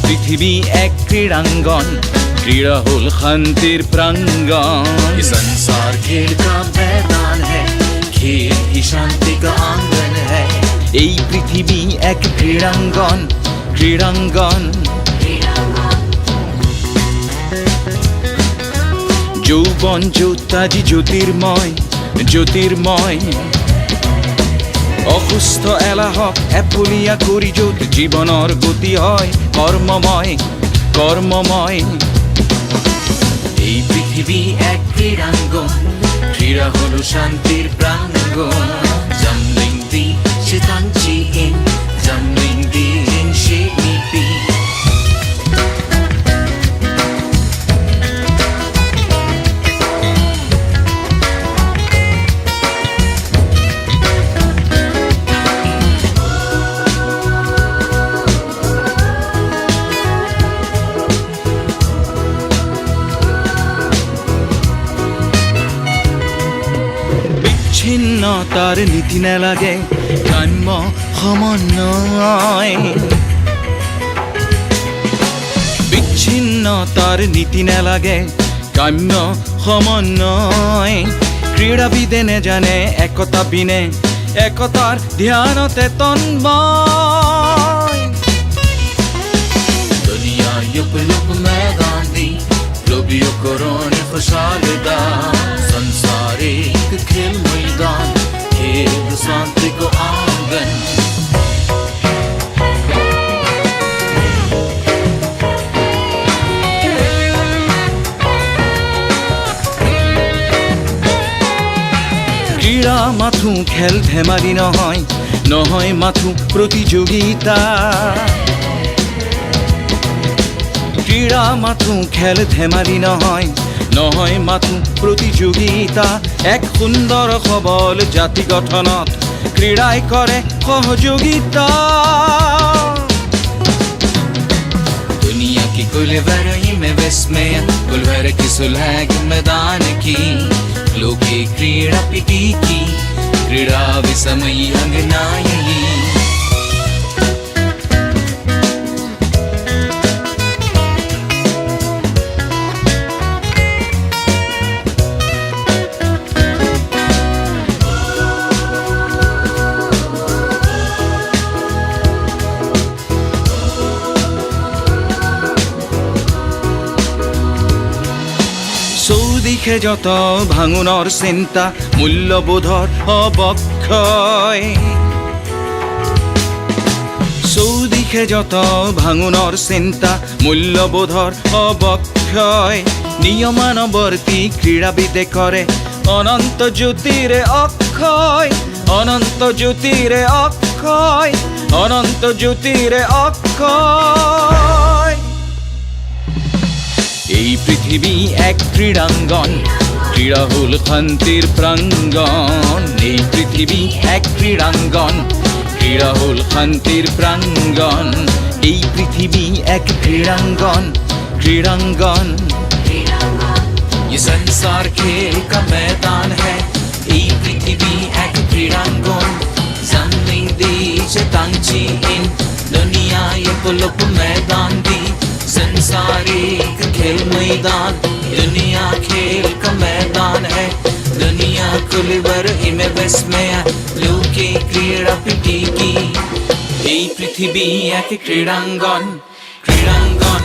পৃথিবী এক ক্রীড়াঙ্গন, ক্রীড়া হল শান্তির প্রাঙ্গণ। ये संसार खेल का मैदान है, खेल ही शांति का आंगन है। এই পৃথিবী এক ক্রীড়াঙ্গন, ক্রীড়াঙ্গন। যৌবন জ্যোতাজি জ্যোতির্ময়, জ্যোতির্ময়। অসুস্থ এলাহক এফুলিয়া কৰি য'ত জীৱনৰ গতি হয় কৰ্মময়, কৰ্মময়। এই পৃথিবী এক ক্রীড়াঙ্গন, ক্রীড়া হলো শান্তির প্রাঙ্গণ। জামলিং দি শিতাঞ্চি ইন, জামলিং দি ইন শিপি। বিচ্ছিন্নতার নীতি নালাগে, কাম্য সমন্বয়। বিচ্ছিন্নতার নীতি নালাগে, কাম্য সমন্বয়। ক্ৰীড়াবিদে নেজানে একতা বিনে, একতাৰ ধ্যানতে তন্ময়। दुनिया युग युग मैदान दी, लोबियों को रोने खुशहाल दा। संसार एक खेल मैदान, खेल शांति को आंगन। ক্ৰীড়া মাথো খেল ধেমালি নহয়, নহয় মাথো প্ৰতিযোগিতা। ক্ৰীড়া মাথো খেল ধেমালি নহয়, নহয় মাথো প্ৰতিযোগিতা। এক সুন্দৰ সবল জাতি গঠনত ক্ৰীড়াই কৰে সহযোগিতা। दुनिया की कुल वरई में विस्मय, कुल भर की सुलह मैदान की। लोके क्रीड़ा पिटी की, क्रीड़ा विसमयी अंगनाई। চৌদিশে যত ভাঙোনৰ চিন্তা, মূল্যবোধৰ অৱক্ষয়। চৌদিশে যত ভাঙোনৰ চিন্তা, মূল্যবোধৰ অৱক্ষয়। নিয়মানুৱৰ্তী ক্ৰীড়াবিদে কৰে অনন্ত জ্যোতিৰে অক্ষয়, অনন্ত জ্যোতিৰে অক্ষয়, অনন্ত জ্যোতিৰে অক্ষয়। এই পৃথিবী এক ক্রীড়াঙ্গন, ক্রীড়া হল শান্তির প্রাঙ্গণ। এই পৃথিবী এক ক্রীড়াঙ্গন, ক্রীড়া হল শান্তির প্রাঙ্গণ। এই পৃথিবী এক ক্রীড়াঙ্গন, ক্রীড়াঙ্গন। ये संसार खेल का मैदान है, এই পৃথিবী এক ক্রীড়াঙ্গন। জামলিং দি শিতাঞ্চি ইন, दुनिया ये पुलक मैदान दी। संसार एक खेल मैदान, दुनिया खेल का मैदान है। दुनिया कुलवर इमे विस्मय, लोके क्रीड़ा पिटी की। এই পৃথিবী এক ক্রীড়াঙ্গন, ক্রীড়াঙ্গন।